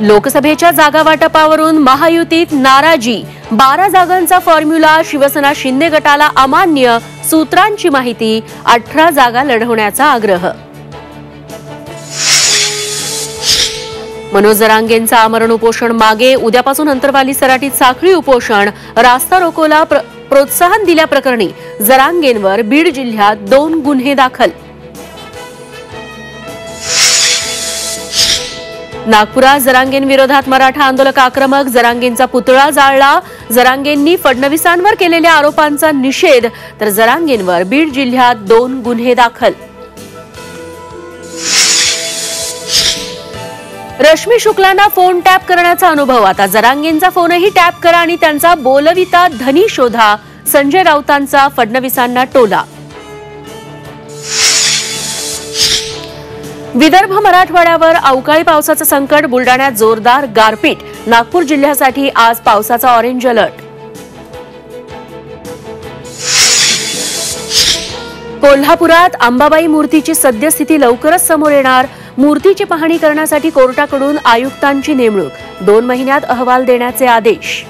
लोकसभेच्या जागा वाटपावरून महायुतीत नाराजी, 12 जागांचा फॉर्म्युला शिवसेना शिंदे गटाला अमान्य, सूत्रांची माहिती, 18 जागा लढवण्याचा आग्रह. मनोज जरांगेंचा आमरण उपोषण मागे, उद्यापासून अंतरवाली सराटीत साखळी उपोषण. रास्ता रोकोला प्रोत्साहन दिल्याप्रकरणी जरांगेंवर बीड जिल्ह्यात 2 गुन्हे दाखल. नागपुरात जरांगेंविरोधात मराठा आंदोलक आक्रमक, जरांगेंचा पुतळा जाळला. जरांगेंनी फडणवीसांवर केलेल्या आरोपांचा निषेध, तर जरांगेंवर बीड जिल्ह्यात 2 गुन्हे दाखल. रश्मी शुक्लांना फोन टॅप करण्याचा अनुभव, आता जरांगेंचा फोनही टॅप करा आणि त्यांचा बोलविता धनी शोधा. संजय राऊतांचा फडणवीसांना टोला. विदर्भ मराठवाड्यावर अवकाळी पावसाचं संकट, बुलडाण्यात जोरदार गारपीट. नागपूर जिल्ह्यासाठी आज पावसाचा ऑरेंज अलर्ट. कोल्हापुरात अंबाबाई मूर्तीची सद्यस्थिती लवकरच समोर येणार. मूर्तीची पाहणी करण्यासाठी कोर्टाकडून आयुक्तांची नेमणूक, 2 महिन्यात अहवाल देण्याचे आदेश.